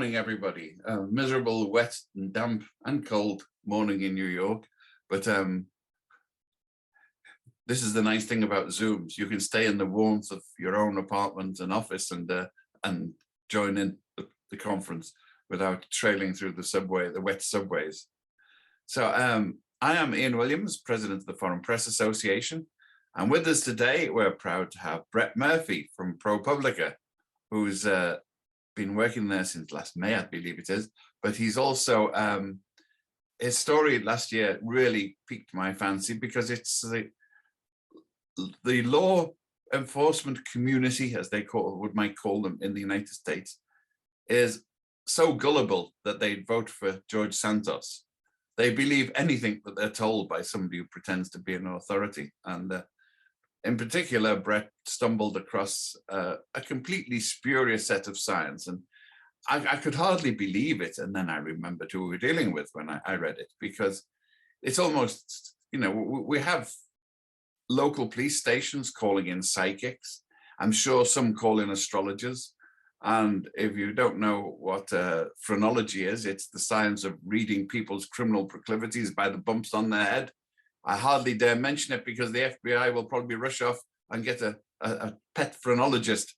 morning, everybody. Miserable, wet and damp and cold morning in New York. But this is the nice thing about Zooms. You can stay in the warmth of your own apartment and office and join in the conference without trailing through the subway, the wet subways. So I am Ian Williams, President of the Foreign Press Association. And with us today, we're proud to have Brett Murphy from ProPublica, who's been working there since last May, I believe it is. But he's also, his story last year really piqued my fancy because it's the law enforcement community, as they might call them in the United States, is so gullible that they'd vote for George Santos. They believe anything that they're told by somebody who pretends to be an authority. And in particular, Brett stumbled across a completely spurious set of science, and I could hardly believe it. And then I remembered who we were dealing with when I read it, because it's almost, you know, we have local police stations calling in psychics. I'm sure some call in astrologers. And if you don't know what phrenology is, it's the science of reading people's criminal proclivities by the bumps on their head. I hardly dare mention it because the FBI will probably rush off and get a pet phrenologist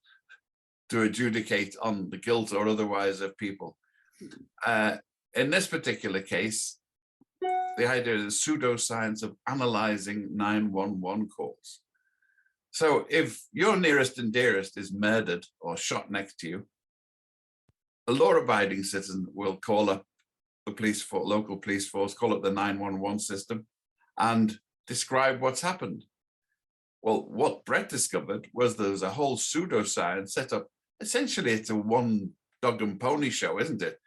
to adjudicate on the guilt or otherwise of people. In this particular case, the idea is the pseudoscience of analyzing 911 calls. So if your nearest and dearest is murdered or shot next to you, a law-abiding citizen will call up the local police force, call up the 911 system, and describe what's happened. Well, what Brett discovered was there's a whole pseudoscience set up. Essentially, it's a one dog and pony show, isn't it?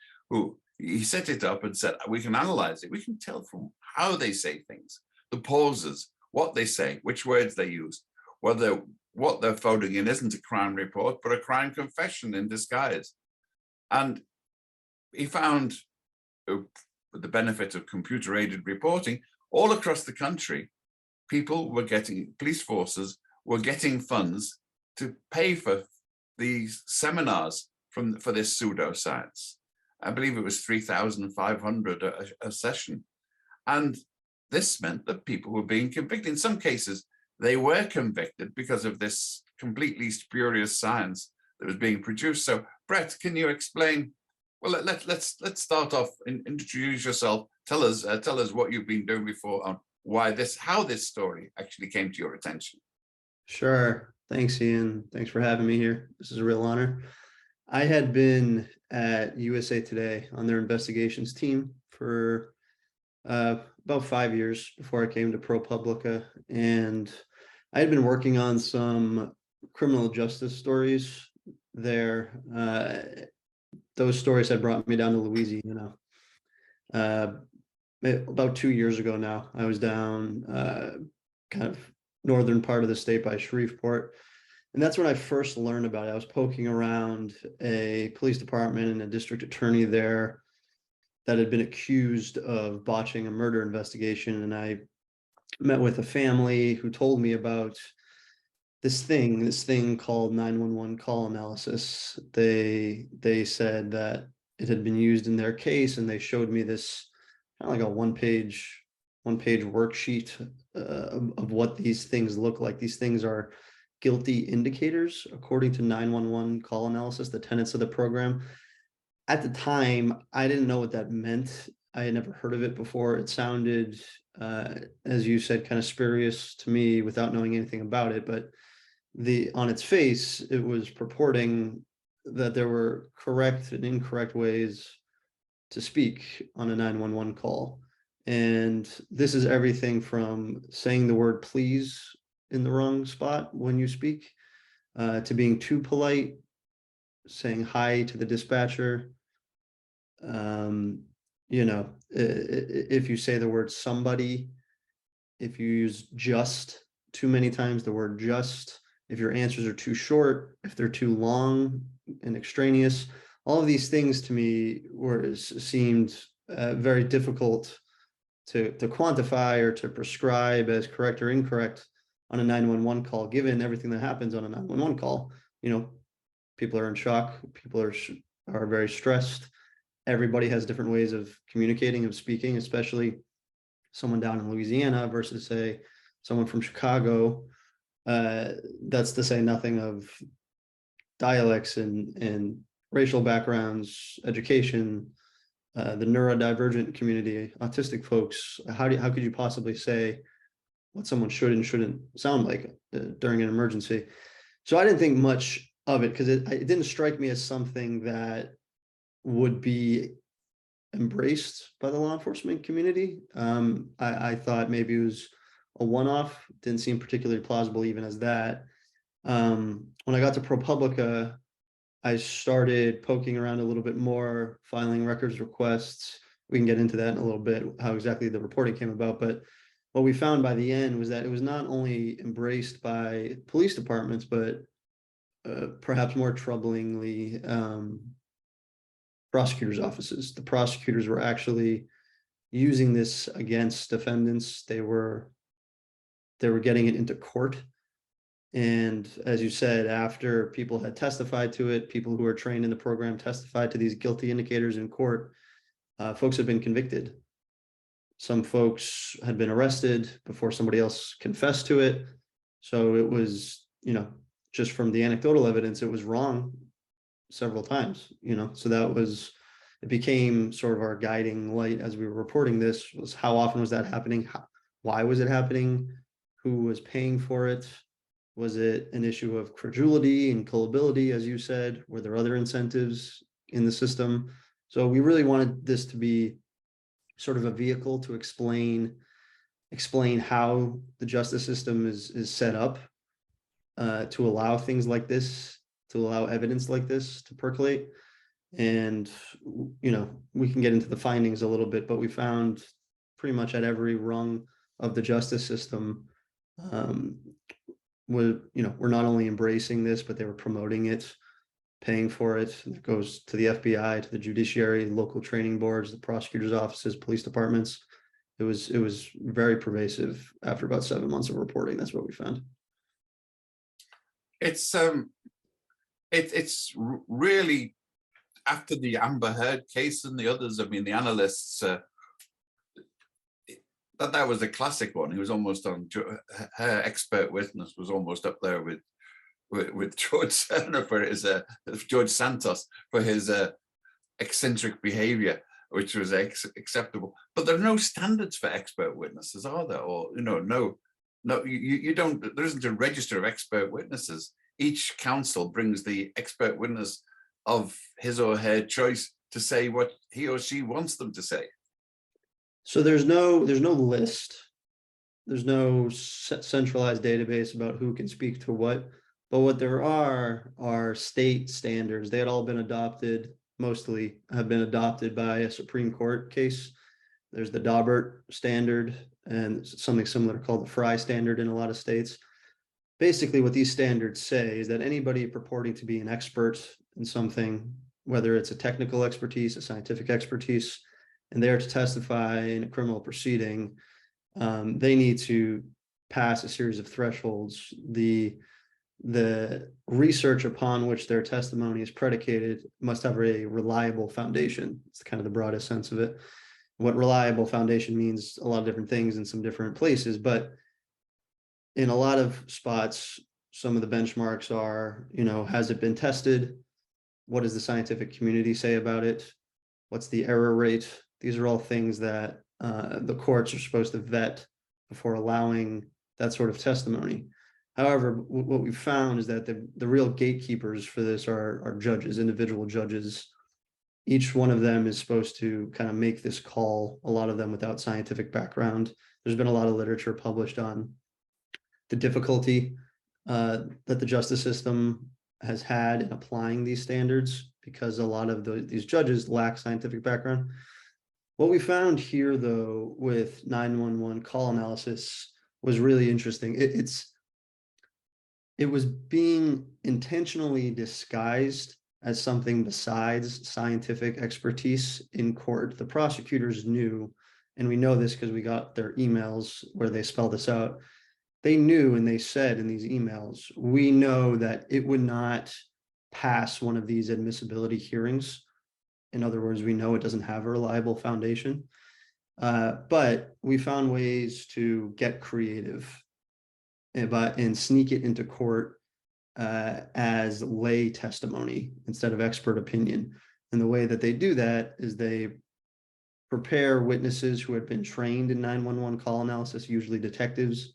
He set it up and said, we can analyze it. We can tell from how they say things, the pauses, what they say, which words they use, whether what they're phoning in isn't a crime report, but a crime confession in disguise. And he found, with the benefit of computer-aided reporting, all across the country, police forces were getting funds to pay for these seminars for this pseudoscience. I believe it was $3,500 a session. And this meant that people were being convicted. In some cases, they were convicted because of this completely spurious science that was being produced. So, Brett, can you explain? Well, let's start off. Introduce yourself. Tell us what you've been doing before on how this story actually came to your attention. Sure. Thanks, Ian. Thanks for having me here. This is a real honor. I had been at USA Today on their investigations team for about 5 years before I came to ProPublica, and I had been working on some criminal justice stories there. Those stories had brought me down to Louisiana. About 2 years ago now, I was down kind of northern part of the state by Shreveport. And that's when I first learned about it. I was poking around a police department and a district attorney there that had been accused of botching a murder investigation. And I met with a family who told me about this thing called 911 call analysis. They said that it had been used in their case, and they showed me this kind of like a one-page worksheet of what these things look like. These things are guilty indicators according to 911 call analysis, the tenets of the program. At the time, I didn't know what that meant. I had never heard of it before. It sounded, as you said, kind of spurious to me without knowing anything about it. But on its face, it was purporting that there were correct and incorrect ways to speak on a 911 call. And this is everything from saying the word please in the wrong spot when you speak, to being too polite, saying hi to the dispatcher. You know, if you say the word somebody, if you use just too many times, the word just, if your answers are too short, if they're too long and extraneous, all of these things to me seemed very difficult to quantify or to prescribe as correct or incorrect on a 911 call, given everything that happens on a 911 call. You know, people are in shock, people are are very stressed. Everybody has different ways of communicating, of speaking, especially someone down in Louisiana versus, say, someone from Chicago. That's to say nothing of dialects and racial backgrounds, education, the neurodivergent community, autistic folks. How could you possibly say what someone should and shouldn't sound like during an emergency? So I didn't think much of it because it didn't strike me as something that would be embraced by the law enforcement community. I thought maybe it was a one-off, didn't seem particularly plausible even as that. When I got to ProPublica, I started poking around a little bit more, filing records requests. We can get into that in a little bit, how exactly the reporting came about. But what we found by the end was that it was not only embraced by police departments, but perhaps more troublingly, prosecutors' offices. The prosecutors were actually using this against defendants. They were getting it into court. And as you said, after people had testified to it, people who are trained in the program testified to these guilty indicators in court, folks had been convicted. Some folks had been arrested before somebody else confessed to it. So it was, just from the anecdotal evidence, it was wrong several times, so it became sort of our guiding light as we were reporting this, was how often was that happening? Why was it happening? Who was paying for it? Was it an issue of credulity and gullibility, as you said? Were there other incentives in the system? So we really wanted this to be sort of a vehicle to explain how the justice system is set up, to allow things like this, to allow evidence like this to percolate. And, we can get into the findings a little bit, but we found pretty much at every rung of the justice system, we're not only embracing this, but they were promoting it, paying for it. And it goes to the FBI, to the judiciary, local training boards, the prosecutors' offices, police departments. It was very pervasive. After about 7 months of reporting, that's what we found. It's really, after the Amber Heard case and the others, I mean, the analysts, that was a classic one. He was almost on, her expert witness was almost up there with George George Santos for his eccentric behavior, which was acceptable. But there are no standards for expert witnesses, are there? Or no, you don't. There isn't a register of expert witnesses. Each counsel brings the expert witness of his or her choice to say what he or she wants them to say. So there's no list. There's no centralized database about who can speak to what. But what there are state standards. They had all been adopted, mostly have been adopted by a Supreme Court case. There's the Daubert standard and something similar called the Fry standard in a lot of states. Basically, what these standards say is that anybody purporting to be an expert in something, whether it's a technical expertise, a scientific expertise, and they're to testify in a criminal proceeding, they need to pass a series of thresholds. The research upon which their testimony is predicated must have a reliable foundation. It's kind of the broadest sense of it. What reliable foundation means a lot of different things in some different places, but in a lot of spots, some of the benchmarks are, has it been tested? What does the scientific community say about it? What's the error rate? These are all things that the courts are supposed to vet before allowing that sort of testimony. However, what we found is that the real gatekeepers for this are judges, individual judges. Each one of them is supposed to kind of make this call, a lot of them without scientific background. There's been a lot of literature published on the difficulty that the justice system has had in applying these standards because a lot of these judges lack scientific background. What we found here, though, with 911 call analysis was really interesting. It was being intentionally disguised as something besides scientific expertise in court. The prosecutors knew, and we know this because we got their emails where they spelled this out. They knew, and they said in these emails, we know that it would not pass one of these admissibility hearings. In other words, we know it doesn't have a reliable foundation, but we found ways to get creative and sneak it into court as lay testimony instead of expert opinion. And the way that they do that is they prepare witnesses who had been trained in 911 call analysis, usually detectives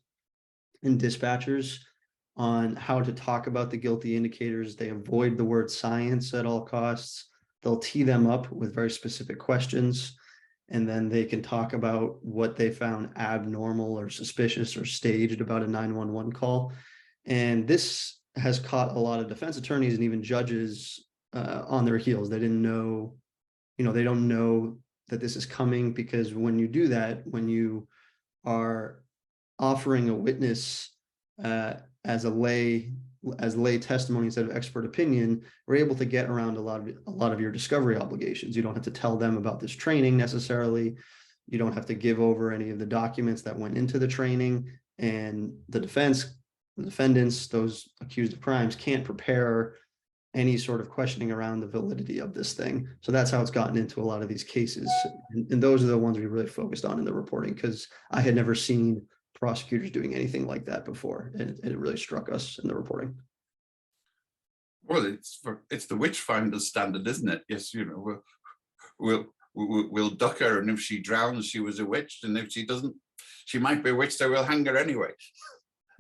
and dispatchers, on how to talk about the guilty indicators. They avoid the word science at all costs. They'll tee them up with very specific questions, and then they can talk about what they found abnormal or suspicious or staged about a 911 call. And this has caught a lot of defense attorneys and even judges on their heels. They didn't know, they don't know that this is coming, because when you do that, when you are offering a witness as lay testimony instead of expert opinion, we're able to get around a lot of your discovery obligations. You don't have to tell them about this training necessarily. You don't have to give over any of the documents that went into the training, and the defendants, those accused of crimes, can't prepare any sort of questioning around the validity of this thing. So that's how it's gotten into a lot of these cases. And those are the ones we really focused on in the reporting, because I had never seen prosecutors doing anything like that before. And it really struck us in the reporting. Well, it's the witchfinder's standard, isn't it? Yes, we'll duck her, and if she drowns, she was a witch, and if she doesn't, she might be a witch, so we'll hang her anyway.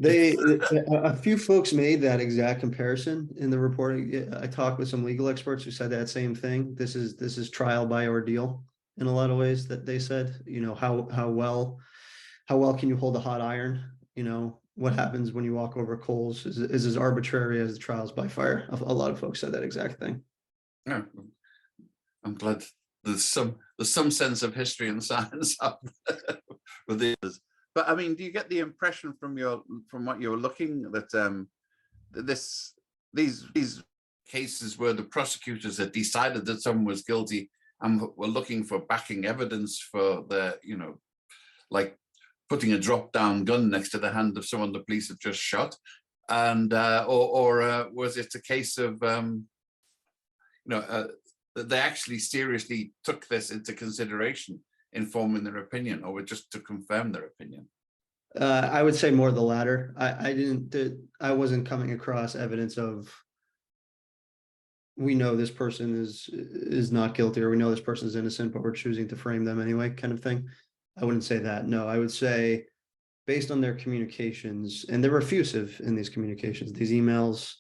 A few folks made that exact comparison in the reporting. I talked with some legal experts who said that same thing. This is trial by ordeal in a lot of ways, that they said, how well can you hold a hot iron? What happens when you walk over coals is as arbitrary as the trials by fire. A lot of folks said that exact thing. Yeah, I'm glad there's some sense of history and science with this. But I mean, do you get the impression from what you were looking that these cases where the prosecutors had decided that someone was guilty and were looking for backing evidence for the, like putting a drop-down gun next to the hand of someone the police have just shot, and or was it a case of that they actually seriously took this into consideration in forming their opinion, or just to confirm their opinion? I would say more the latter. I wasn't coming across evidence of, we know this person is not guilty, or we know this person is innocent, but we're choosing to frame them anyway, kind of thing. I wouldn't say that. No, I would say based on their communications, and they're effusive in these communications, these emails,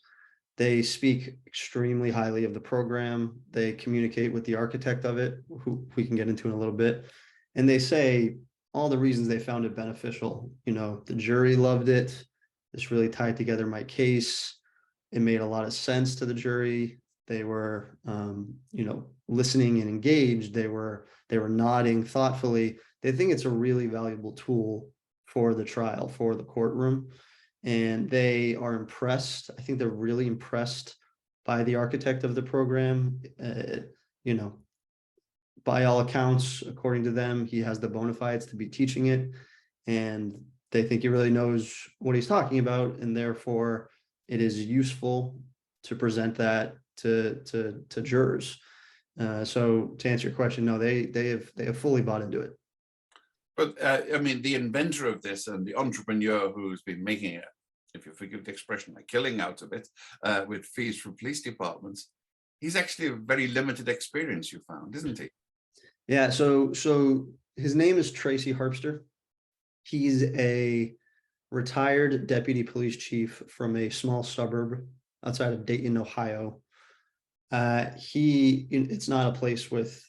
they speak extremely highly of the program. They communicate with the architect of it, who we can get into in a little bit. And they say all the reasons they found it beneficial. The jury loved it. This really tied together my case. It made a lot of sense to the jury. They were, listening and engaged. They were nodding thoughtfully. They think it's a really valuable tool for the trial, for the courtroom. And they are impressed. I think they're really impressed by the architect of the program. By all accounts, according to them, he has the bona fides to be teaching it, and they think he really knows what he's talking about, and therefore it is useful to present that to jurors. So to answer your question, no, they have fully bought into it. But I mean, the inventor of this and the entrepreneur who's been making it, if you forgive the expression, like killing out of it with fees from police departments, he's actually a very limited experience, you found, isn't he? Yeah, so his name is Tracy Harpster. He's a retired deputy police chief from a small suburb outside of Dayton, Ohio. It's not a place with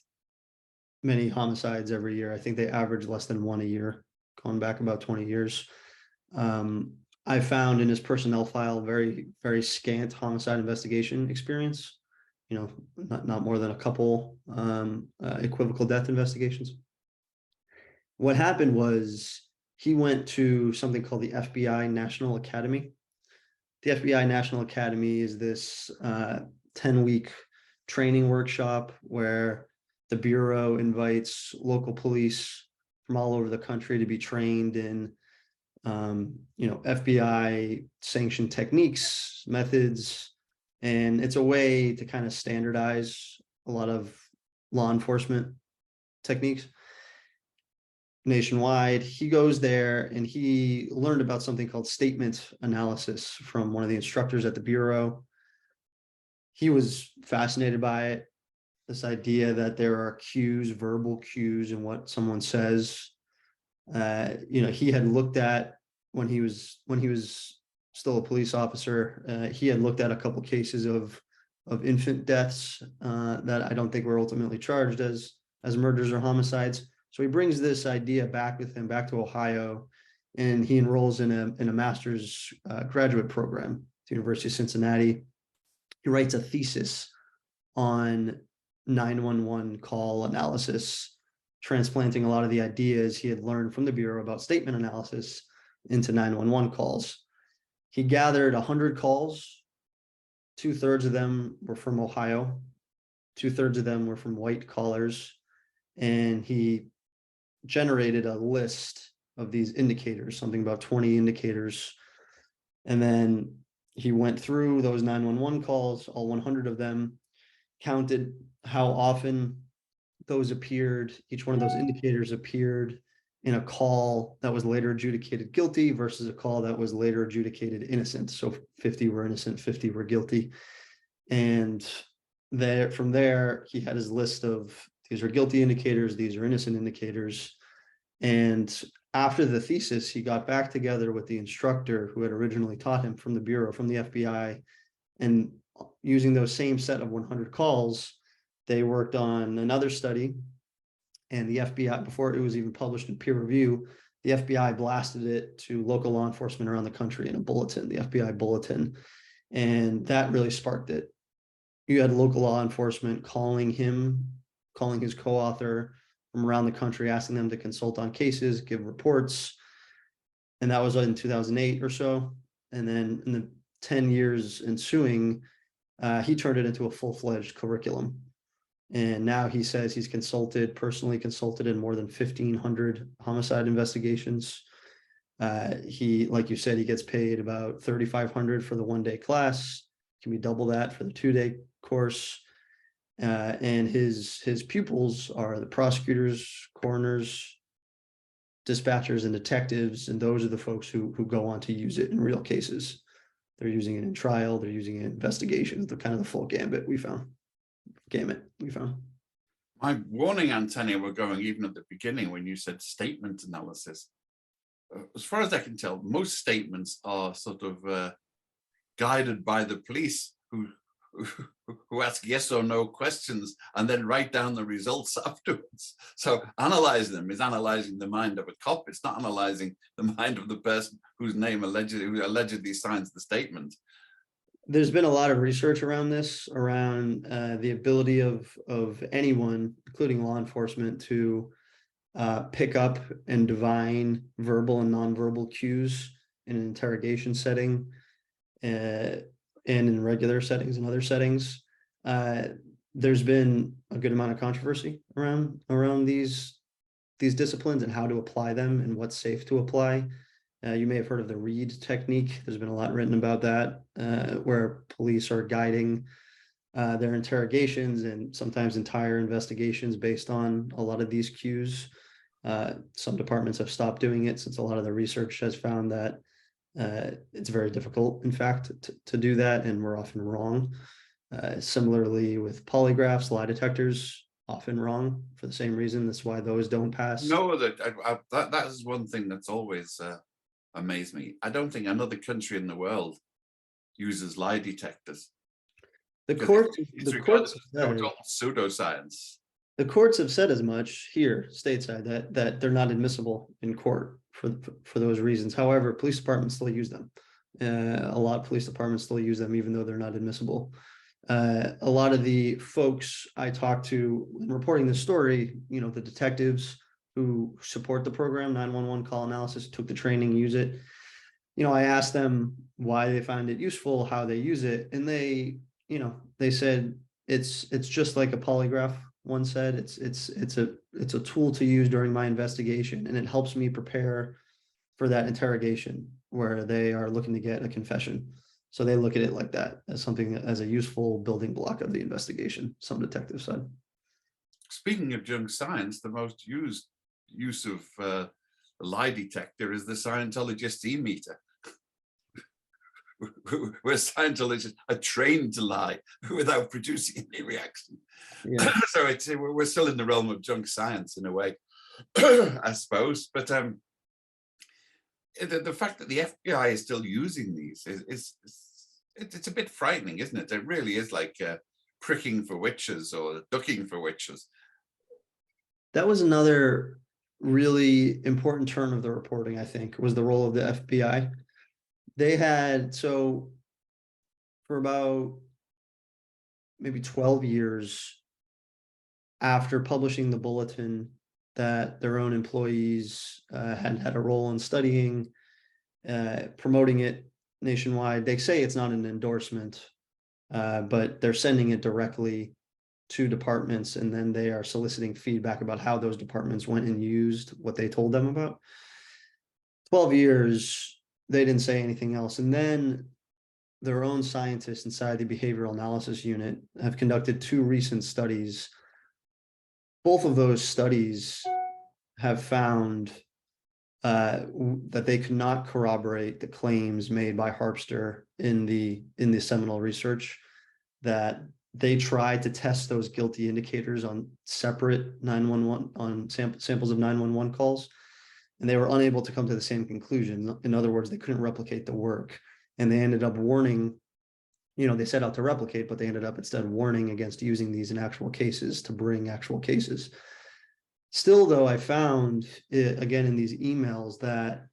many homicides every year. I think they average less than one a year, going back about 20 years. I found in his personnel file very, very scant homicide investigation experience. Not more than a couple equivocal death investigations. What happened was he went to something called the FBI National Academy. The FBI National Academy is this 10-week training workshop where the Bureau invites local police from all over the country to be trained in FBI sanctioned techniques, methods, And it's a way to kind of standardize a lot of law enforcement techniques nationwide. He goes there and he learned about something called statement analysis from one of the instructors at the Bureau. He was fascinated by it. This idea that there are cues, verbal cues in what someone says. He had looked at when he was still a police officer, he had looked at a couple cases of infant deaths that I don't think were ultimately charged as murders or homicides. So he brings this idea back with him back to Ohio, and he enrolls in a master's graduate program at the University of Cincinnati. He writes a thesis on 911 call analysis, transplanting a lot of the ideas he had learned from the Bureau about statement analysis into 911 calls. He gathered 100 calls. 2/3 of them were from Ohio. 2/3 of them were from white callers. And he generated a list of these indicators, something about 20 indicators. And then he went through those 911 calls, all 100 of them, counted how often those appeared. Each one of those indicators appeared in a call that was later adjudicated guilty versus a call that was later adjudicated innocent. So 50 were innocent, 50 were guilty. And from there, he had his list of these are guilty indicators, these are innocent indicators. And after the thesis, he got back together with the instructor who had originally taught him from the Bureau, from the FBI, and using those same set of 100 calls, they worked on another study. And the FBI, before it was even published in peer review, the FBI blasted it to local law enforcement around the country in a bulletin, the FBI bulletin. And that really sparked it. You had local law enforcement calling his co-author from around the country, asking them to consult on cases, give reports. And that was in 2008 or so. And then in the 10 years ensuing, he turned it into a full-fledged curriculum. And now he says he's personally consulted in more than 1,500 homicide investigations. He, like you said, he gets paid about $3,500 for the one-day class. Can be double that for the two-day course. And his pupils are the prosecutors, coroners, dispatchers, and detectives. And those are the folks who go on to use it in real cases. They're using it in trial. They're using it in investigations. The kind of the full gamut we found. My warning antennae were going even at the beginning when you said statement analysis. As far as I can tell, most statements are sort of guided by the police who ask yes or no questions and then write down the results afterwards. So analyzing them is analyzing the mind of a cop. It's not analyzing the mind of the person whose name who allegedly signs the statement. There's been a lot of research around this, around the ability of anyone, including law enforcement, to pick up and divine verbal and nonverbal cues in an interrogation setting and in regular settings and other settings. There's been a good amount of controversy around these disciplines and how to apply them and what's safe to apply. You may have heard of the Reed technique. There's been a lot written about that, where police are guiding their interrogations and sometimes entire investigations based on a lot of these cues. Some departments have stopped doing it since a lot of the research has found that it's very difficult, in fact, to do that, and we're often wrong. Similarly with polygraphs, lie detectors, often wrong for the same reason. That's why those don't pass. No, that is one thing that's always amazed me. I don't think another country in the world uses lie detectors. The courts pseudoscience. The courts have said as much here stateside that they're not admissible in court for those reasons. However, police departments still use them. A lot of police departments still use them, even though they're not admissible. A lot of the folks I talked to in reporting this story, the detectives who support the program, 911 call analysis, took the training, use it. I asked them why they find it useful, how they use it, and they said it's just like a polygraph. One said it's a tool to use during my investigation, and it helps me prepare for that interrogation where they are looking to get a confession. So they look at it like that, as something, as a useful building block of the investigation, some detectives said. Speaking of junk science, the most used use of a lie detector is the Scientologist e-meter, where Scientologists are trained to lie without producing any reaction. Yeah. So we're still in the realm of junk science in a way, I suppose. But the fact that the FBI is still using these it's a bit frightening, isn't it? It really is like pricking for witches or ducking for witches. That was another really important turn of the reporting, I think, was the role of the FBI. They had, so for about maybe 12 years after publishing the bulletin that their own employees had had a role in studying, promoting it nationwide. They say it's not an endorsement, but they're sending it directly to departments, and then they are soliciting feedback about how those departments went and used what they told them about. 12 years, they didn't say anything else. And then their own scientists inside the behavioral analysis unit have conducted 2 recent studies. Both of those studies have found that they could not corroborate the claims made by Harpster in the seminal research, that they tried to test those guilty indicators on separate 911 on samples of 911 calls, and they were unable to come to the same conclusion. In other words, they couldn't replicate the work, and they ended up warning, they set out to replicate, but they ended up instead warning against using these in actual cases to bring actual cases. Still, though, I found again in these emails that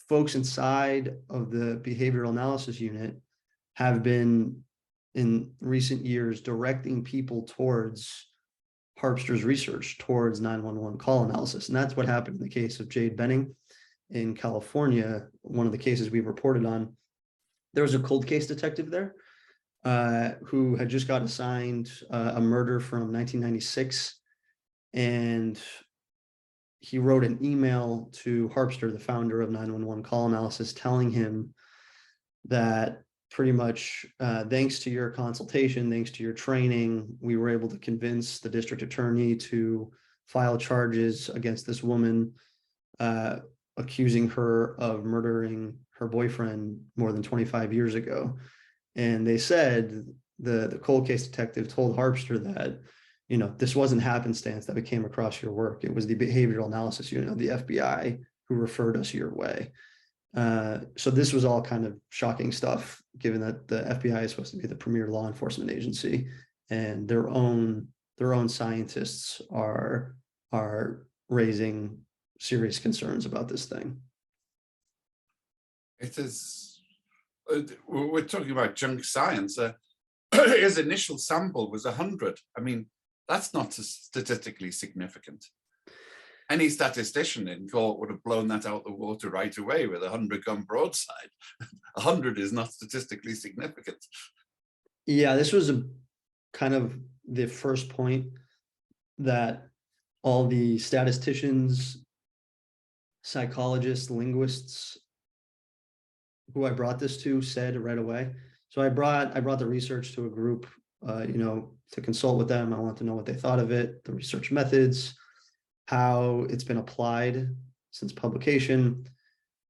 folks inside of the behavioral analysis unit have been in recent years directing people towards Harpster's research, towards 911 call analysis. And that's what happened in the case of Jade Benning in California, one of the cases we've reported on. There was a cold case detective there who had just got assigned a murder from 1996. And he wrote an email to Harpster, the founder of 911 call analysis, telling him that pretty much thanks to your consultation, thanks to your training, we were able to convince the district attorney to file charges against this woman, accusing her of murdering her boyfriend more than 25 years ago. And they said, the cold case detective told Harpster that, this wasn't happenstance that we came across your work. It was the behavioral analysis unit of the FBI who referred us your way. So this was all kind of shocking stuff, given that the FBI is supposed to be the premier law enforcement agency, and their own scientists are raising serious concerns about this thing. It is, we're talking about junk science. His initial sample was 100. I mean, that's not statistically significant. Any statistician in court would have blown that out the water right away with a 100-gun broadside. 100 is not statistically significant. Yeah, this was a kind of the first point that all the statisticians, psychologists, linguists who I brought this to said right away. So I brought the research to a group, to consult with them. I want to know what they thought of it, the research methods, how it's been applied since publication.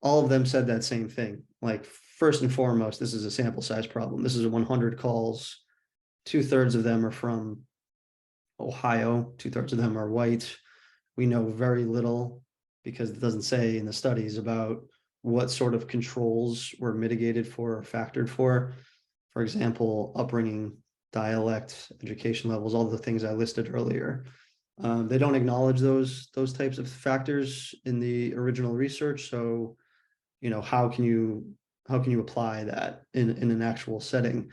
All of them said that same thing. Like, first and foremost, this is a sample size problem. This is 100 calls. 2/3 of them are from Ohio. 2/3 of them are white. We know very little, because it doesn't say in the studies about what sort of controls were mitigated for or factored for. For example, upbringing, dialect, education levels, all the things I listed earlier. They don't acknowledge those types of factors in the original research. So, how can you apply that in an actual setting?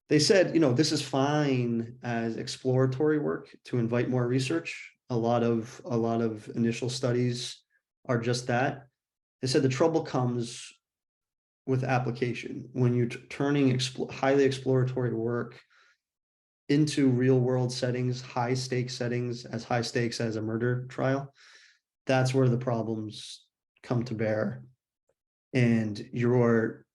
They said, this is fine as exploratory work to invite more research. A lot of initial studies are just that. They said the trouble comes with application when you're turning highly exploratory work into real world settings, high stakes settings, as high stakes as a murder trial. That's where the problems come to bear. And you're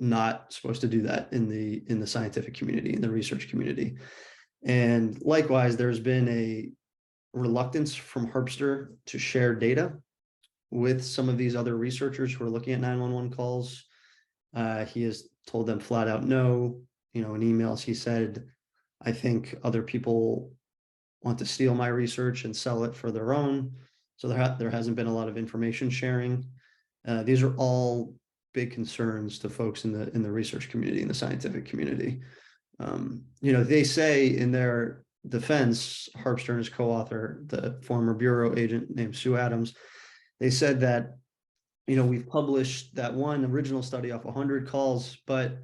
not supposed to do that in the scientific community, in the research community. And likewise, there's been a reluctance from Herbster to share data with some of these other researchers who are looking at 911 calls. He has told them flat out no. In emails he said, I think other people want to steal my research and sell it for their own. So there hasn't been a lot of information sharing. These are all big concerns to folks in the research community, in the scientific community. They say in their defense, Herbster and his co-author, the former bureau agent named Sue Adams, they said that, we've published that one original study off 100 calls, but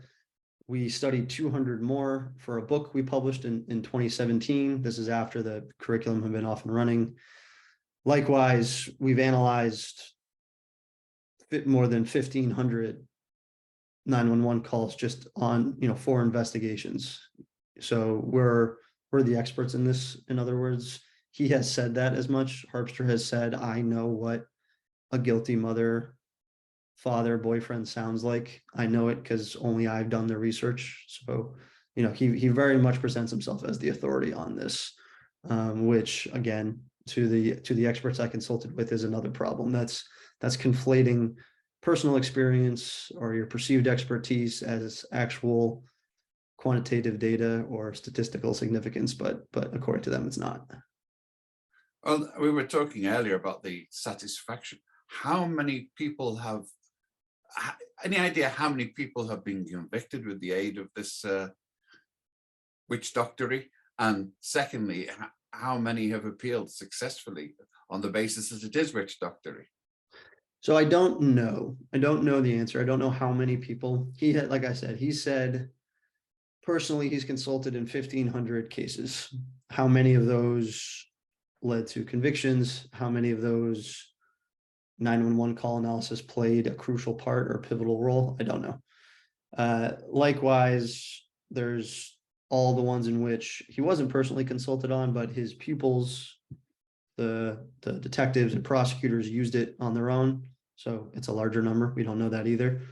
we studied 200 more for a book we published in 2017. This is after the curriculum had been off and running. Likewise, we've analyzed more than 1,500 911 calls just on, for investigations. So we're the experts in this. In other words, he has said that as much. Herbster has said, I know what a guilty mother, father, boyfriend sounds like. I know it because only I've done the research. So, he very much presents himself as the authority on this, which again, to the experts I consulted with, is another problem. That's conflating personal experience or your perceived expertise as actual quantitative data or statistical significance, but according to them, it's not. Well, we were talking earlier about the satisfaction. How many people have, any idea how many people have been convicted with the aid of this witch doctory? And secondly, how many have appealed successfully on the basis that it is witch doctory? So I don't know. I don't know the answer. I don't know how many people. He had, like I said, he said personally he's consulted in 1,500 cases. How many of those led to convictions? How many of those 911 call analysis played a crucial part or pivotal role? I don't know. Likewise, there's all the ones in which he wasn't personally consulted on, but his pupils, the detectives and prosecutors, used it on their own. So it's a larger number. We don't know that either.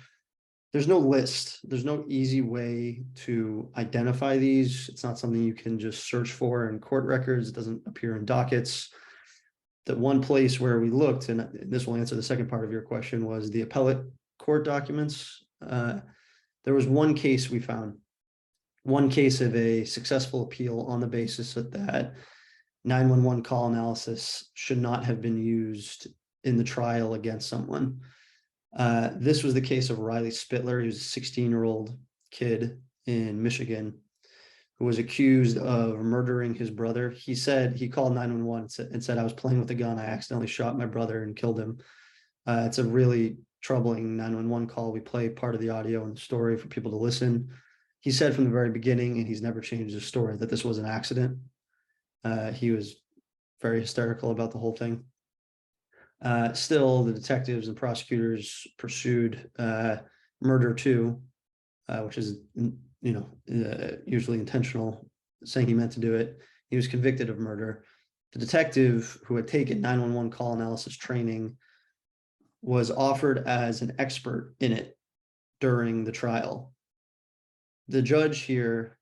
There's no list. There's no easy way to identify these. It's not something you can just search for in court records. It doesn't appear in dockets. The one place where we looked, and this will answer the second part of your question, was the appellate court documents. There was one case we found, one case of a successful appeal on the basis that 911 call analysis should not have been used in the trial against someone. This was the case of Riley Spittler. He was a 16-year-old kid in Michigan who was accused of murdering his brother. He said he called 911 and said, I was playing with a gun. I accidentally shot my brother and killed him. It's a really troubling 911 call. We play part of the audio and the story for people to listen. He said from the very beginning, and he's never changed his story, that this was an accident. He was very hysterical about the whole thing. Still, the detectives and prosecutors pursued murder too, which is, usually intentional, saying he meant to do it. He was convicted of murder. The detective who had taken 911 call analysis training was offered as an expert in it during the trial. The judge here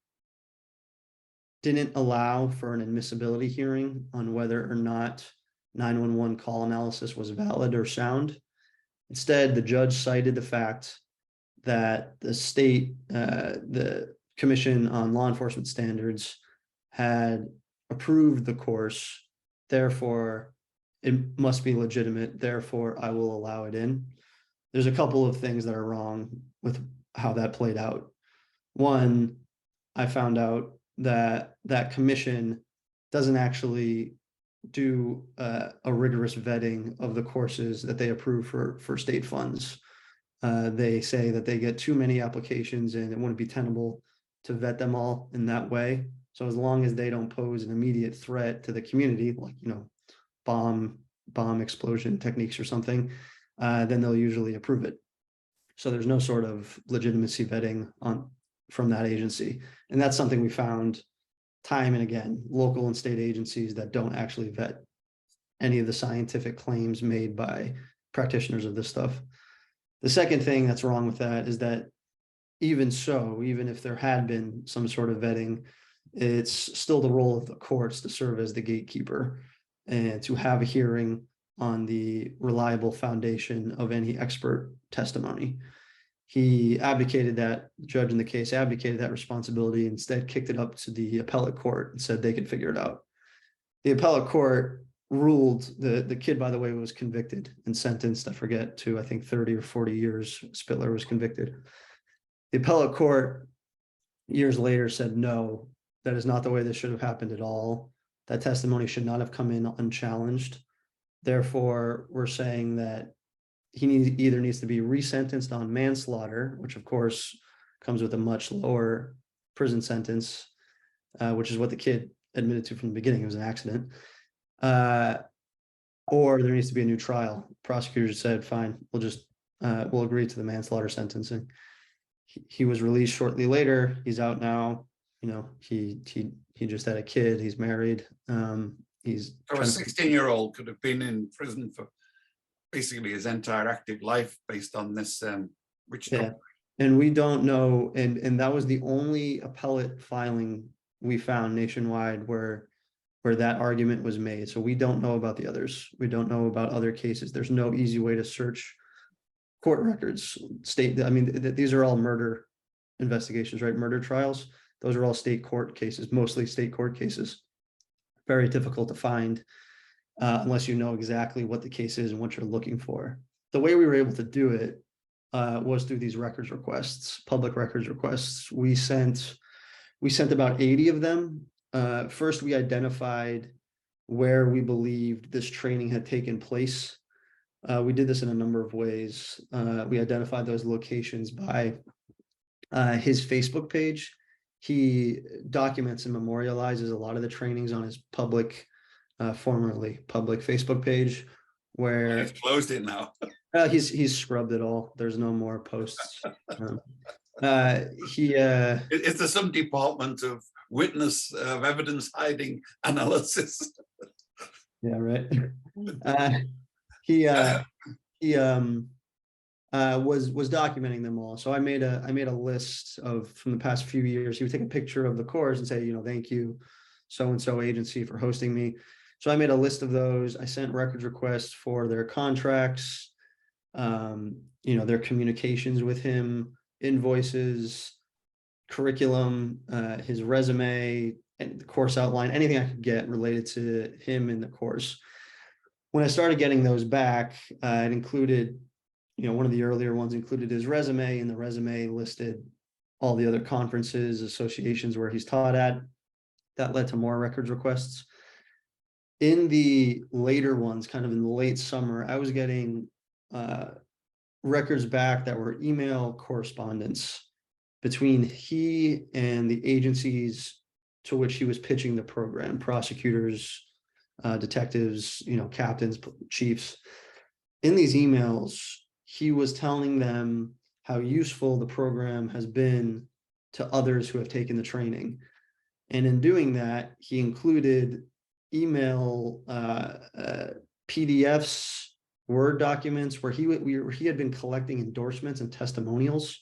didn't allow for an admissibility hearing on whether or not 911 call analysis was valid or sound. Instead, the judge cited the fact that the state, the Commission on Law Enforcement Standards, had approved the course. Therefore, it must be legitimate. Therefore, I will allow it in. There's a couple of things that are wrong with how that played out. One, I found out that that commission doesn't actually do a rigorous vetting of the courses that they approve for state funds. They say that they get too many applications and it wouldn't be tenable to vet them all in that way. So as long as they don't pose an immediate threat to the community, like, bomb explosion techniques or something, then they'll usually approve it. So there's no sort of legitimacy vetting from that agency. And that's something we found time and again, local and state agencies that don't actually vet any of the scientific claims made by practitioners of this stuff. The second thing that's wrong with that is that even so, even if there had been some sort of vetting, it's still the role of the courts to serve as the gatekeeper and to have a hearing on the reliable foundation of any expert testimony. He abdicated that, the judge in the case abdicated that responsibility, instead kicked it up to the appellate court and said they could figure it out. The appellate court ruled, the kid, by the way, was convicted and sentenced, I think 30 or 40 years. Spittler was convicted. The appellate court years later said, no, that is not the way this should have happened at all. That testimony should not have come in unchallenged. Therefore, we're saying that he either needs to be resentenced on manslaughter, which of course comes with a much lower prison sentence, which is what the kid admitted to from the beginning. It was an accident. Or there needs to be a new trial. Prosecutors said, fine, we'll agree to the manslaughter sentencing. He was released shortly later. He's out now. He just had a kid. He's married. He's so a 16-year-old could have been in prison for basically his entire active life based on this witch doctor. And we don't know, and that was the only appellate filing we found nationwide where that argument was made. So we don't know about the others. We don't know about other cases. There's no easy way to search court records. These are all murder investigations, right? Murder trials. Those are all state court cases, mostly state court cases. Very difficult to find unless you know exactly what the case is and what you're looking for. The way we were able to do it was through these records requests, public records requests. We sent about 80 of them. First, we identified where we believed this training had taken place. We did this in a number of ways. We identified those locations by his Facebook page. He documents and memorializes a lot of the trainings on his formerly public Facebook page, where he's closed it now. He's scrubbed it all. There's no more posts. Is there some department of witness of evidence hiding analysis? Yeah, right. He was documenting them all. So I made a list from the past few years. He would take a picture of the course and say, thank you, so-and-so agency for hosting me. So I made a list of those. I sent records requests for their contracts, their communications with him, invoices, curriculum, his resume, and the course outline, anything I could get related to him in the course. When I started getting those back, it included, one of the earlier ones included his resume, and the resume listed all the other conferences, associations where he's taught at. That led to more records requests. In the later ones, kind of in the late summer, I was getting records back that were email correspondence between he and the agencies to which he was pitching the program, prosecutors, detectives, captains, chiefs. In these emails, he was telling them how useful the program has been to others who have taken the training. And in doing that, he included email PDFs, Word documents, where he had been collecting endorsements and testimonials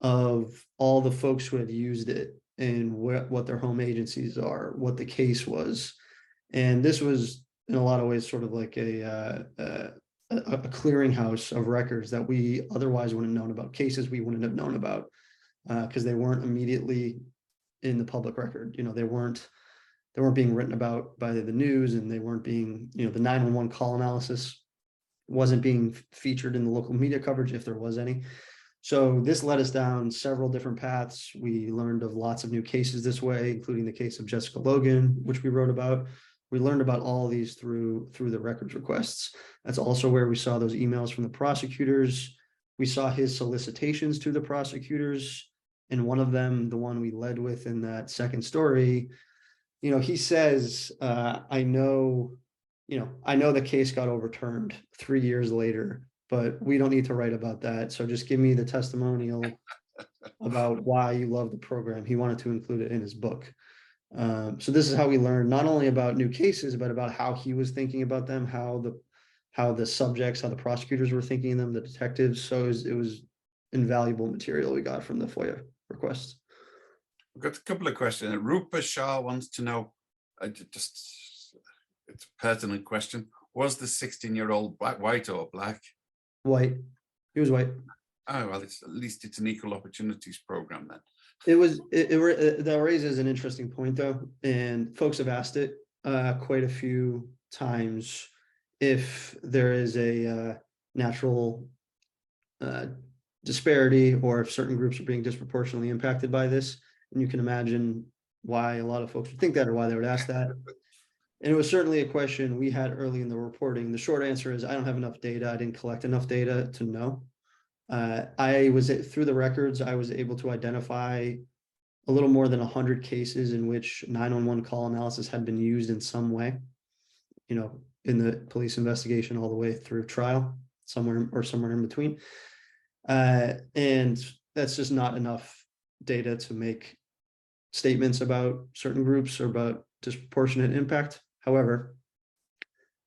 of all the folks who had used it and what their home agencies are, what the case was. And this was in a lot of ways sort of like a clearinghouse of records that we otherwise wouldn't have known about, cases we wouldn't have known about because they weren't immediately in the public record. They weren't being written about by the news, and they weren't being, the 911 call analysis wasn't being featured in the local media coverage, if there was any. So this led us down several different paths. We learned of lots of new cases this way, including the case of Jessica Logan, which we wrote about. We learned about all of these through the records requests. That's also where we saw those emails from the prosecutors. We saw his solicitations to the prosecutors. And one of them, the one we led with in that second story, he says, I know the case got overturned 3 years later, but we don't need to write about that. So just give me the testimonial about why you love the program. He wanted to include it in his book. So this is how we learned not only about new cases, but about how he was thinking about them, how the subjects, how the prosecutors were thinking of them, the detectives. So it was invaluable material we got from the FOIA requests. I've got a couple of questions. Rupa Shah wants to know, it's a pertinent question. Was the 16-year-old black, white or black? White. He was white. Oh, well, at least it's an equal opportunities program then. That raises an interesting point though, and folks have asked it quite a few times if there is a natural disparity, or if certain groups are being disproportionately impacted by this. And you can imagine why a lot of folks would think that, or why they would ask that. And it was certainly a question we had early in the reporting. The short answer is I don't have enough data. I didn't collect enough data to know. Through the records, I was able to identify a little more than 100 cases in which 911 call analysis had been used in some way, in the police investigation all the way through trial, somewhere in between. And that's just not enough data to make statements about certain groups or about disproportionate impact. However,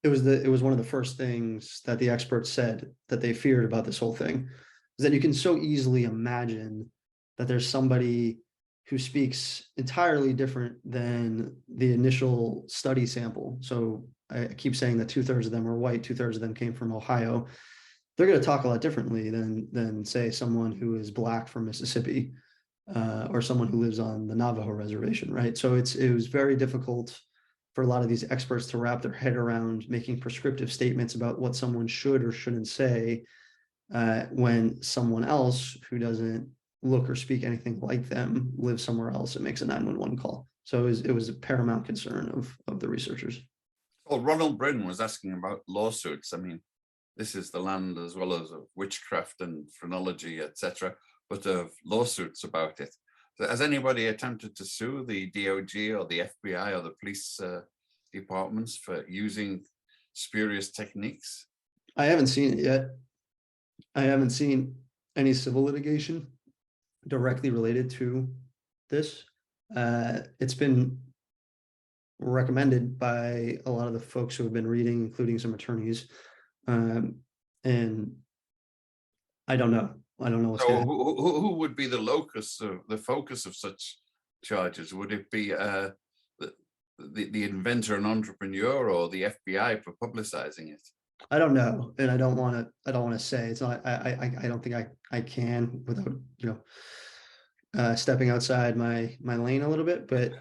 it was one of the first things that the experts said that they feared about this whole thing, is that you can so easily imagine that there's somebody who speaks entirely different than the initial study sample. So I keep saying that 2/3 of them are white, 2/3 of them came from Ohio. They're going to talk a lot differently than say someone who is black from Mississippi, or someone who lives on the Navajo reservation, right? So it was very difficult for a lot of these experts to wrap their head around making prescriptive statements about what someone should or shouldn't say when someone else who doesn't look or speak anything like them lives somewhere else and makes a 911 call. So it was a paramount concern of the researchers. Well, Ronald Bryn was asking about lawsuits. I mean, this is the land as well as of witchcraft and phrenology, etc., but of lawsuits about it. So has anybody attempted to sue the DOJ or the FBI or the police departments for using spurious techniques? I haven't seen it yet. I haven't seen any civil litigation directly related to this. It's been recommended by a lot of the folks who have been reading, including some attorneys. And I don't know. I don't know what's so who would be the locus of the focus of such charges? Would it be the inventor and entrepreneur, or the FBI for publicizing it? I don't know, and I don't want to say. It's not. I don't think I can without stepping outside my lane a little bit. But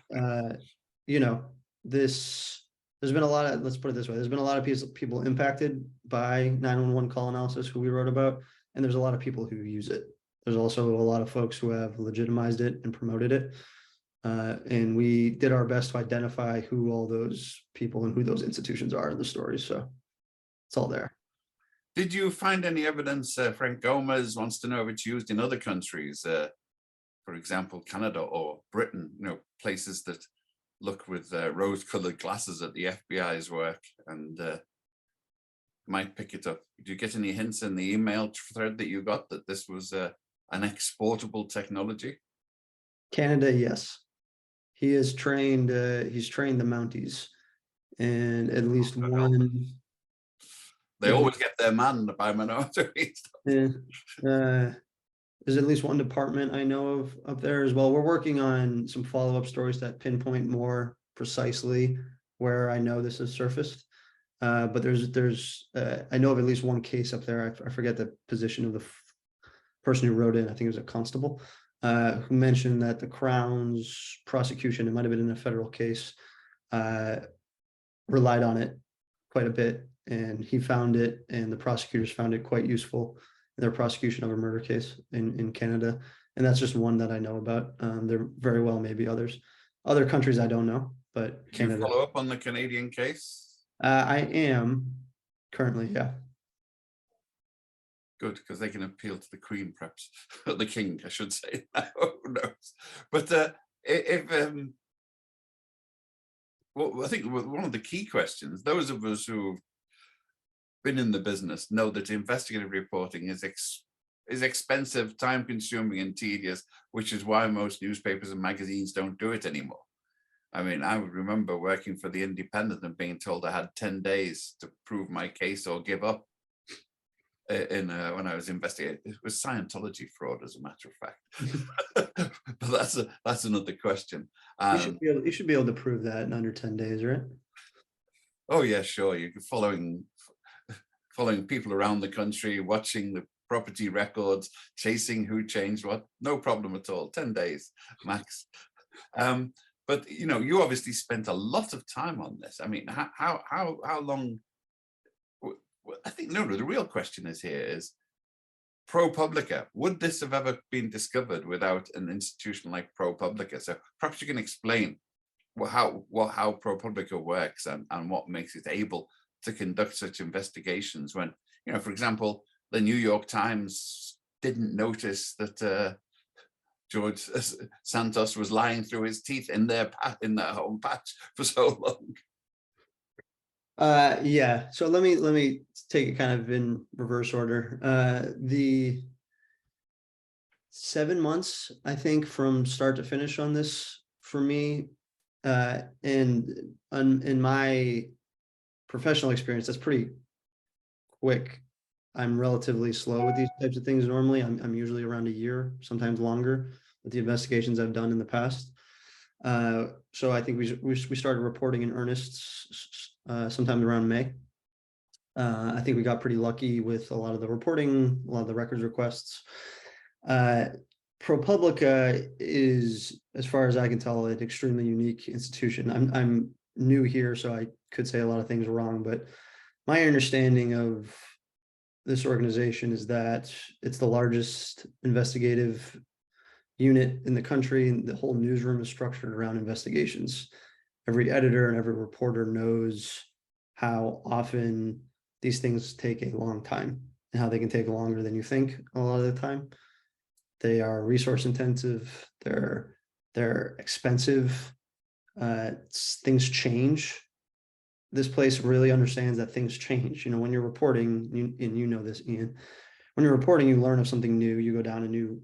there's been a lot of, let's put it this way, there's been a lot of people impacted by 911 call analysis who we wrote about, and there's a lot of people who use it. There's also a lot of folks who have legitimized it and promoted it. And we did our best to identify who all those people and who those institutions are in the story. So it's all there. Did you find any evidence? Frank Gomez wants to know if it's used in other countries, for example, Canada or Britain, places that look with rose-colored glasses at the FBI's work and might pick it up. Did you get any hints in the email thread that you got that this was an exportable technology? Canada, yes. He has trained, he's trained the Mounties, and at least one. They always get their man by minorities. Yeah. There's at least one department I know of up there as well. We're working on some follow-up stories that pinpoint more precisely where I know this has surfaced. But there's I know of at least one case up there. I forget the position of the person who wrote in. I think it was a constable who mentioned that the Crown's prosecution, it might have been in a federal case, relied on it quite a bit, and he found it, and the prosecutors found it quite useful in their prosecution of a murder case in Canada. And that's just one that I know about. There very well may be others. Other countries I don't know, but Canada. Did you follow up on the Canadian case? I am currently, yeah. Good, because they can appeal to the Queen, perhaps, or the King, I should say. Who knows? But well, I think one of the key questions, those of us who've been in the business know that investigative reporting is expensive, time-consuming, and tedious, which is why most newspapers and magazines don't do it anymore. I mean, I would remember working for the Independent and being told I had 10 days to prove my case or give up. when I was investigating. It was Scientology fraud, as a matter of fact. But that's another question. You should be able to prove that in under 10 days, right? Oh yeah, sure. You're following people around the country, watching the property records, chasing who changed what. No problem at all. 10 days max. But you obviously spent a lot of time on this. I mean, how long? I think the real question is ProPublica. Would this have ever been discovered without an institution like ProPublica? So perhaps you can explain how ProPublica works and what makes it able to conduct such investigations when, for example, the New York Times didn't notice that George Santos was lying through his teeth in their home patch for so long. Yeah, so let me take it kind of in reverse order. The 7 months, I think, from start to finish on this for me, and in my professional experience, that's pretty quick. I'm relatively slow with these types of things normally. I'm usually around a year, sometimes longer, with the investigations I've done in the past. So I think we started reporting in earnest sometime around May. I think we got pretty lucky with a lot of the reporting, a lot of the records requests. ProPublica is, as far as I can tell, an extremely unique institution. I'm new here, so I could say a lot of things wrong, but my understanding of this organization is that it's the largest investigative unit in the country, and the whole newsroom is structured around investigations. Every editor and every reporter knows how often these things take a long time and how they can take longer than you think a lot of the time. They are resource intensive, they're expensive, things change. This place really understands that things change. When you're reporting, and you know this, Ian, when you're reporting, you learn of something new, you go down a new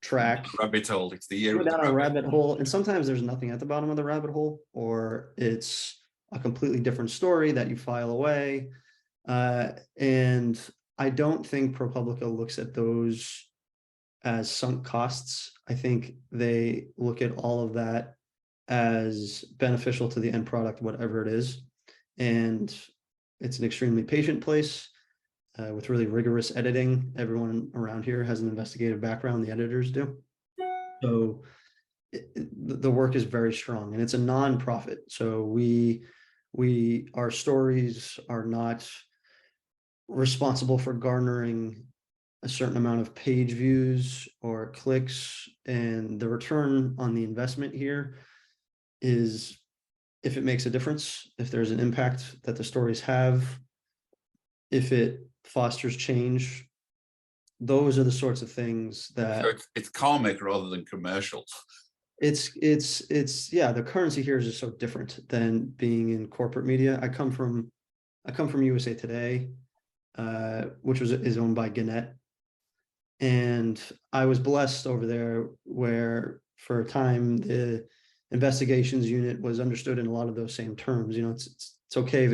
track. Rabbit hole. It's the year go of the down a rabbit hole, and sometimes there's nothing at the bottom of the rabbit hole, or it's a completely different story that you file away. And I don't think ProPublica looks at those as sunk costs. I think they look at all of that as beneficial to the end product, whatever it is. And it's an extremely patient place with really rigorous editing. Everyone around here has an investigative background, the editors do. So the work is very strong, and it's a non-profit. So our stories are not responsible for garnering a certain amount of page views or clicks, and the return on the investment here is if it makes a difference, if there's an impact that the stories have, if it fosters change. Those are the sorts of things that So it's karmic rather than commercial. it's yeah, the currency here is just so different than being in corporate media. I come from USA Today, which is owned by Gannett. And I was blessed over there where for a time the investigations unit was understood in a lot of those same terms. It's okay if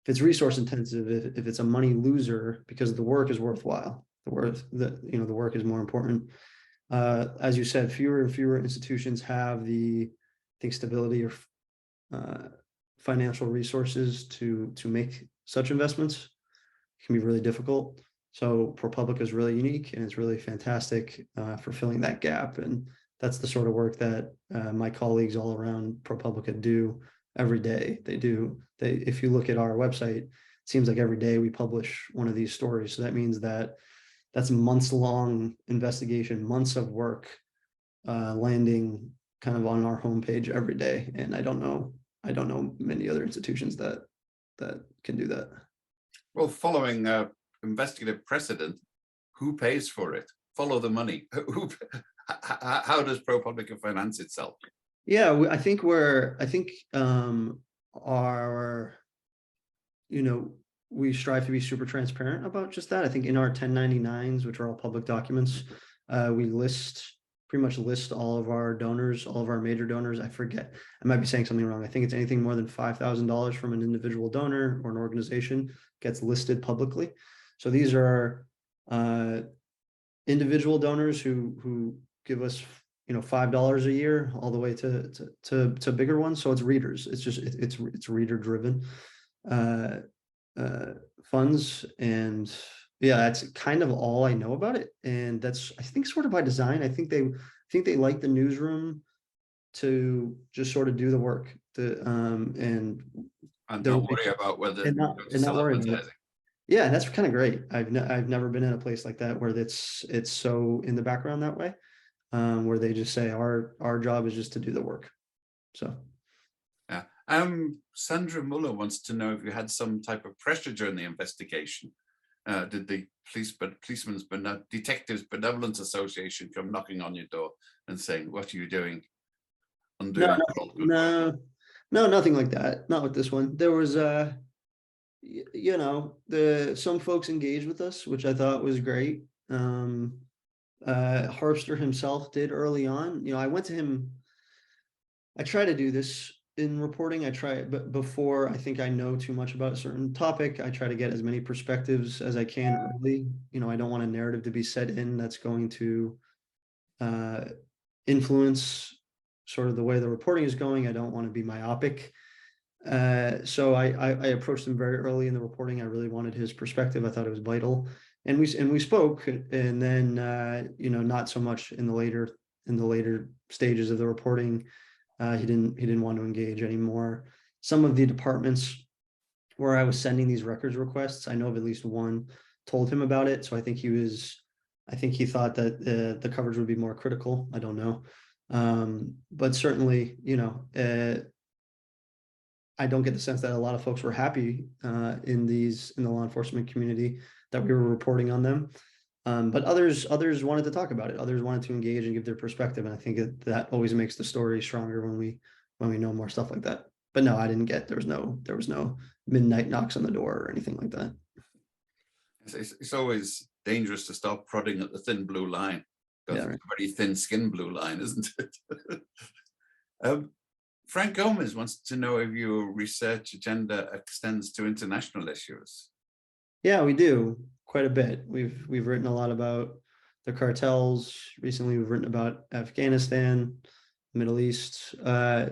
it's resource intensive, if it's a money loser, because the work is worthwhile. The work is more important. As you said, fewer and fewer institutions have the stability or financial resources to make such investments. It can be really difficult. So ProPublica is really unique, and it's really fantastic for filling that gap. And that's the sort of work that my colleagues all around ProPublica do every day. If you look at our website, it seems like every day we publish one of these stories. So that means that's months-long investigation, months of work landing kind of on our homepage every day. And I don't know many other institutions that can do that. Well, following investigative precedent, who pays for it? Follow the money. How does ProPublica finance itself? Yeah, we strive to be super transparent about just that. I think in our 1099s, which are all public documents, we pretty much list all of our donors, all of our major donors. I forget, I might be saying something wrong. I think it's anything more than $5,000 from an individual donor or an organization gets listed publicly. So these are individual donors who give us, $5 a year all the way to bigger ones. So it's readers. It's just it's reader driven funds. And yeah, that's kind of all I know about it. And that's, I think, sort of by design. I think they like the newsroom to just sort of do the work, and not worry about whether and not worry about it. advertising. Yeah, that's kind of great. I've never been in a place like that where it's so in the background that way, where they just say our job is just to do the work. So yeah. Sandra Muller wants to know if you had some type of pressure during the investigation. Did the Detectives Benevolence Association come knocking on your door and saying, "What are you doing?" no, nothing like that. Not with this one. There was some folks engaged with us, which I thought was great. Harpster himself did early on. I went to him. I try to do this in reporting. But before I think I know too much about a certain topic, I try to get as many perspectives as I can early. I don't want a narrative to be set in that's going to influence sort of the way the reporting is going. I don't want to be myopic. So I approached him very early in the reporting. I really wanted his perspective. I thought it was vital. And we spoke, and then not so much in the later stages of the reporting. He didn't want to engage anymore. Some of the departments where I was sending these records requests, I know of at least one, told him about it. So I think he thought that the coverage would be more critical. I don't know. But certainly, I don't get the sense that a lot of folks were happy in the law enforcement community that we were reporting on them. But others wanted to talk about it. Others wanted to engage and give their perspective. And I think that always makes the story stronger when we know more stuff like that. But no, I didn't get, there was no midnight knocks on the door or anything like that. It's always dangerous to start prodding at the thin blue line. Because it's a very thin skin blue line, isn't it? Frank Gomez wants to know if your research agenda extends to international issues. Yeah, we do quite a bit. We've written a lot about the cartels. Recently, we've written about Afghanistan, Middle East. I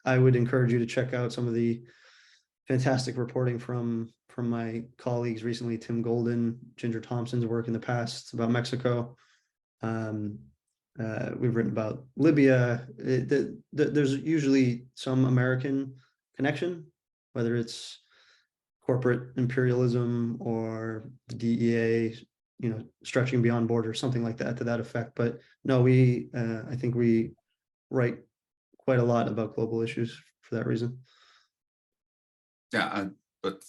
would encourage you to check out some of the fantastic reporting from my colleagues recently, Tim Golden, Ginger Thompson's work in the past about Mexico. We've written about Libya. There's usually some American connection, whether it's corporate imperialism or the DEA, stretching beyond borders, something like that, to that effect. But no, I think we write quite a lot about global issues for that reason. Yeah, but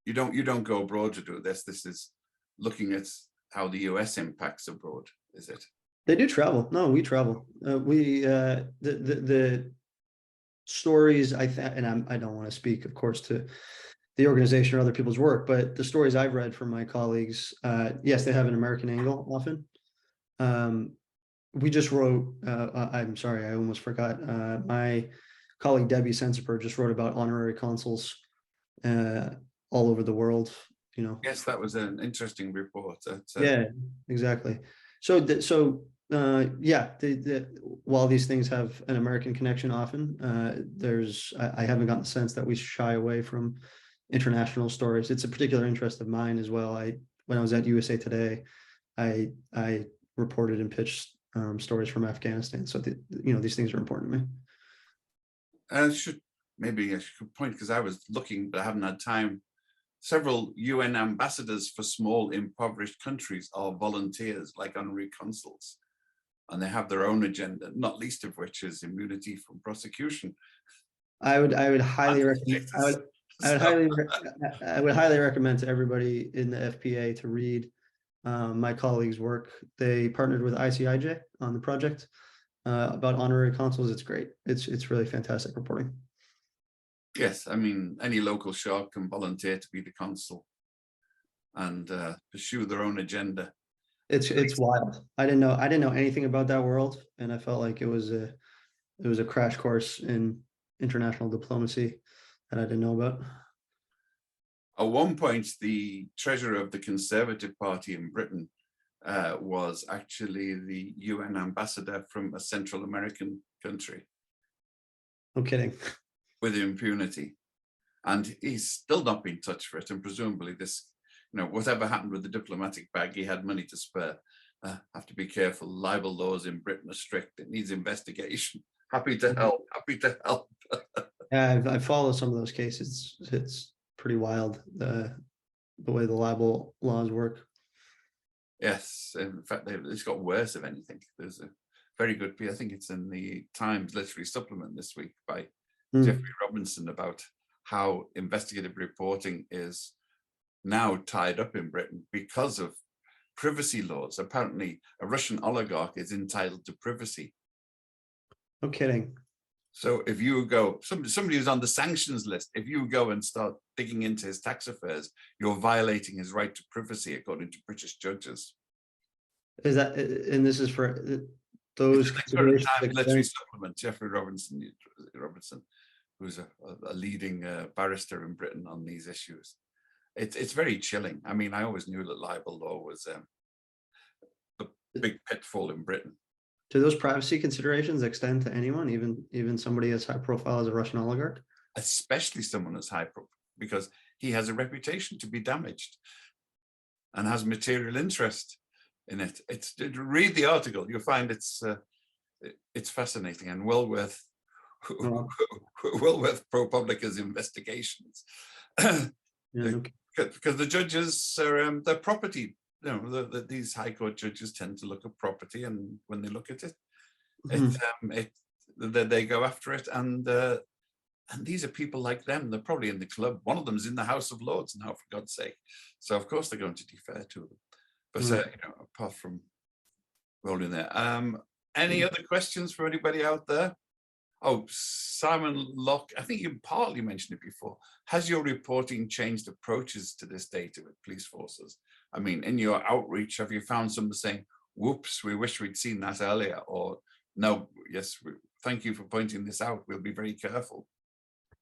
you don't go abroad to do this. This is looking at how the US impacts abroad, is it? They do travel. No, we travel. The stories I don't want to speak, of course, to the organization or other people's work, but the stories I've read from my colleagues, yes, they have an American angle often. We just wrote. I'm sorry, I almost forgot. My colleague Debbie Sensiper just wrote about honorary consuls all over the world. Yes, that was an interesting report. Yeah, exactly. While these things have an American connection often, I haven't gotten the sense that we shy away from international stories. It's a particular interest of mine as well. When I was at USA Today, I reported and pitched stories from Afghanistan. So these things are important to me. I should point, because I was looking, but I haven't had time. Several UN ambassadors for small impoverished countries are volunteers, like honorary consuls, and they have their own agenda, not least of which is immunity from prosecution. I would highly recommend. I would highly recommend to everybody in the FPA to read my colleagues' work. They partnered with ICIJ on the project about honorary consuls. It's great. It's really fantastic reporting. Yes, I mean, any local shark can volunteer to be the consul and pursue their own agenda. It's wild. I didn't know anything about that world, and I felt like it was a crash course in international diplomacy that I didn't know about. At one point, the treasurer of the Conservative Party in Britain was actually the UN ambassador from a Central American country. No kidding. With impunity. And he's still not been touched for it. And presumably this, whatever happened with the diplomatic bag, he had money to spare. Have to be careful. Libel laws in Britain are strict. It needs investigation. Happy to help. Happy to help. Yeah, I follow some of those cases. It's pretty wild, the way the libel laws work. Yes, in fact, it's got worse, if anything. There's a very good piece, I think it's in the Times Literary Supplement this week by Jeffrey Robinson, about how investigative reporting is now tied up in Britain because of privacy laws. Apparently, a Russian oligarch is entitled to privacy. No kidding. So if you go, somebody who's on the sanctions list, if you go and start digging into his tax affairs, you're violating his right to privacy, according to British judges. Is that, and this is for those considerations? Literary Supplement, Jeffrey Robinson, who's a leading barrister in Britain on these issues. It's very chilling. I mean, I always knew that libel law was the big pitfall in Britain. Do those privacy considerations extend to anyone, even somebody as high profile as a Russian oligarch? Especially someone as high profile, because he has a reputation to be damaged and has material interest in it. Read the article. You'll find it's fascinating and well worth ProPublica's investigations. Because the judges are their property. These high court judges tend to look at property, and when they look at it, they go after it. And these are people like them. They're probably in the club. One of them is in the House of Lords now, for God's sake. So of course they're going to defer to them. But apart from rolling there, any other questions for anybody out there? Oh, Simon Locke, I think you partly mentioned it before. Has your reporting changed approaches to this data with police forces? I mean, in your outreach, have you found somebody saying, whoops, we wish we'd seen that earlier? Or no, yes, thank you for pointing this out. We'll be very careful.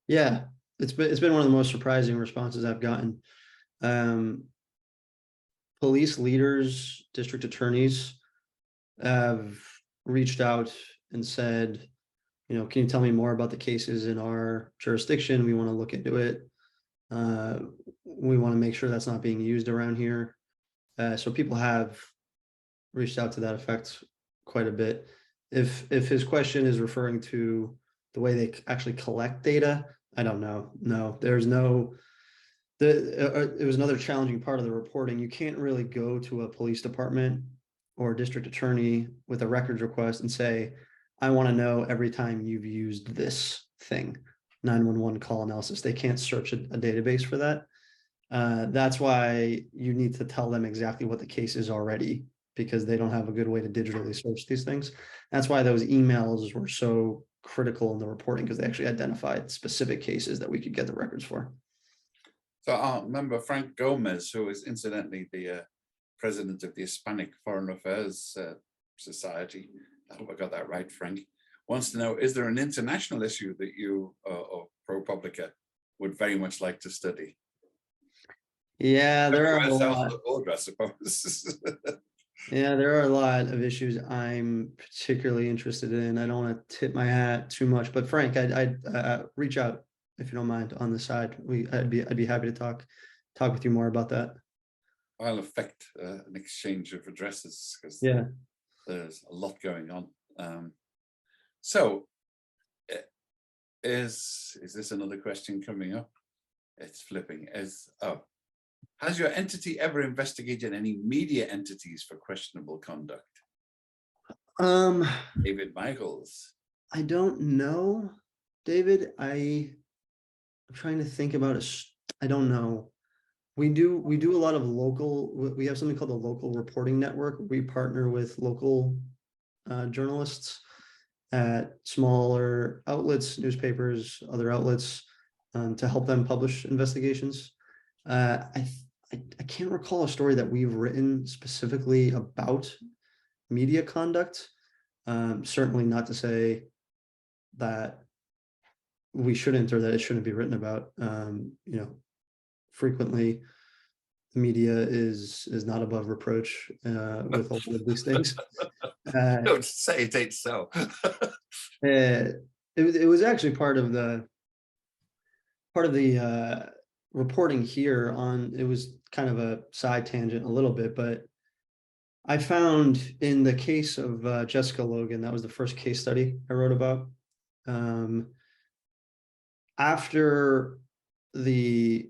Yeah, it's been one of the most surprising responses I've gotten. Police leaders, district attorneys have reached out and said, can you tell me more about the cases in our jurisdiction? We want to look into it. We want to make sure that's not being used around here. So people have reached out to that effect quite a bit. If his question is referring to the way they actually collect data, I don't know. No, there's no. It was another challenging part of the reporting. You can't really go to a police department or district attorney with a records request and say, I want to know every time you've used this thing, 911 call analysis. They can't search a database for that. That's why you need to tell them exactly what the case is already, because they don't have a good way to digitally search these things. That's why those emails were so critical in the reporting, because they actually identified specific cases that we could get the records for. So I remember Frank Gomez, who is incidentally the president of the Hispanic Foreign Affairs Society. I hope I got that right, Frank. Wants to know, is there an international issue that you or ProPublica would very much like to study? Yeah, there are a lot. Order, I suppose. Yeah, there are a lot of issues I'm particularly interested in. I don't want to tip my hat too much, but Frank, I'd reach out if you don't mind on the side. I'd be happy to talk with you more about that. I'll effect an exchange of addresses, because there's a lot going on. So is this another question coming up? It's flipping. Has your entity ever investigated any media entities for questionable conduct? David Michaels. I don't know, David. I'm trying to think about it. I don't know. We do a lot of local. We have something called the Local Reporting Network. We partner with local journalists at smaller outlets, newspapers, other outlets, to help them publish investigations. I can't recall a story that we've written specifically about media conduct. Certainly not to say that we shouldn't, or that it shouldn't be written about. frequently the media is not above reproach with all of these things. Don't say it ain't so. It was actually part of the reporting here on, it was kind of a side tangent a little bit, but I found in the case of Jessica Logan, that was the first case study I wrote about. After the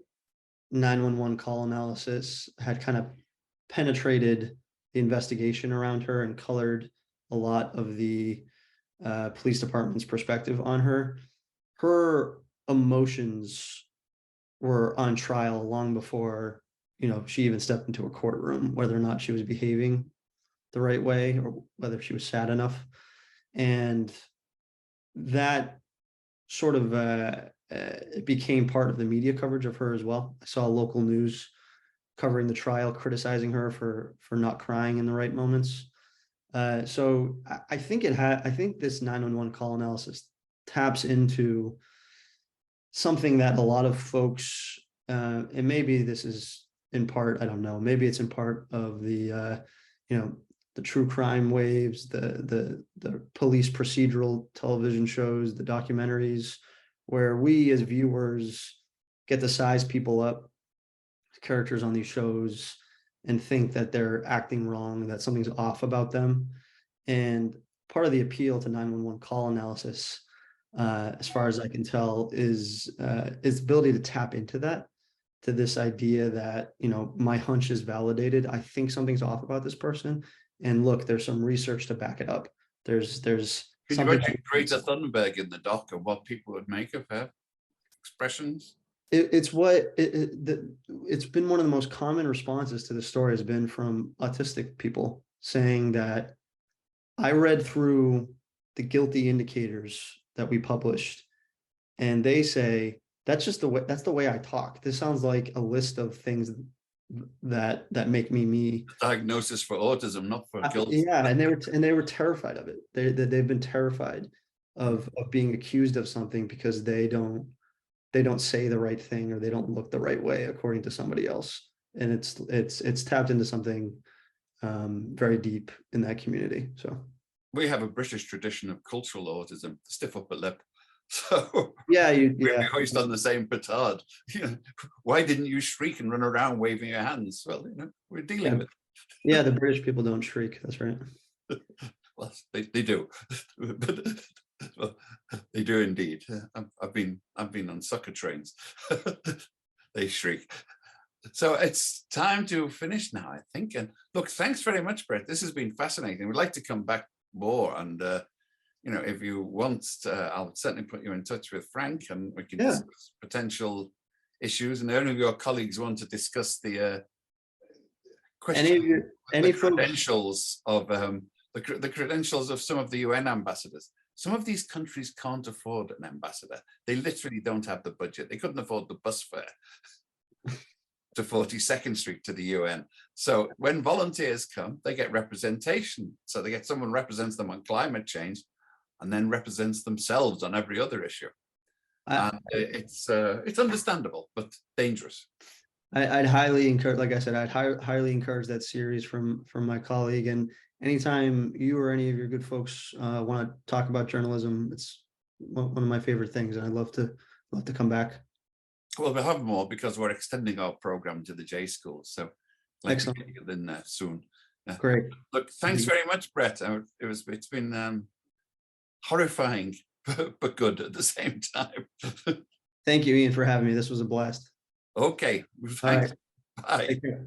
911 call analysis had kind of penetrated the investigation around her and colored a lot of the police department's perspective on her, her emotions were on trial long before, you know, she even stepped into a courtroom, whether or not she was behaving the right way or whether she was sad enough. And that sort of it became part of the media coverage of her as well. I saw local news covering the trial, criticizing her for not crying in the right moments. So I think I think this 911 call analysis taps into something that a lot of folks, and maybe this is in part, I don't know, maybe it's in part of the, you know, the true crime waves, the police procedural television shows, the documentaries, where we as viewers get to size people up, characters on these shows, and think that they're acting wrong, that something's off about them. And part of the appeal to 911 call analysis, as far as I can tell, is its ability to tap into that, to this idea that, you know, my hunch is validated. I think something's off about this person. And look, there's some research to back it up. There's Can you imagine Greta Thunberg in the doc and what people would make of her expressions? It's been one of the most common responses to the story has been from autistic people saying that I read through the guilty indicators that we published, and they say that's just that's the way I talk. This sounds like a list of things that make me. Diagnosis for autism, not for guilt. Yeah, and they were terrified of it. They've been terrified of being accused of something because they don't say the right thing or they don't look the right way according to somebody else. And it's tapped into something very deep in that community. So we have a British tradition of cultural autism, stiff upper lip. So yeah, we hoist on the same petard. You know, why didn't you shriek and run around waving your hands? Well, you know, we're dealing with it. Yeah, the British people don't shriek. That's right. Well, they do, but well, they do indeed. I've been on sucker trains. They shriek. So it's time to finish now, I think. And look, thanks very much, Brett. This has been fascinating. We'd like to come back more, and you know, if you want, I'll certainly put you in touch with Frank, and we can discuss potential issues. And any of your colleagues want to discuss the credentials of the credentials of some of the UN ambassadors. Some of these countries can't afford an ambassador. They literally don't have the budget. They couldn't afford the bus fare to 42nd Street to the UN. So when volunteers come, they get representation. So they get someone who represents them on climate change and then represents themselves on every other issue. And it's understandable, but dangerous. I'd highly encourage, like I said, I'd highly encourage that series from my colleague. And anytime you or any of your good folks want to talk about journalism, it's one of my favorite things, and I'd love to come back. Well, we'll have more because we're extending our program to the J schools. So excellent. Get you in there soon. Great. Look, thanks very much, Brett. It's been horrifying, but good at the same time. Thank you, Ian, for having me. This was a blast. Okay. Thanks. All right. Bye. Take care.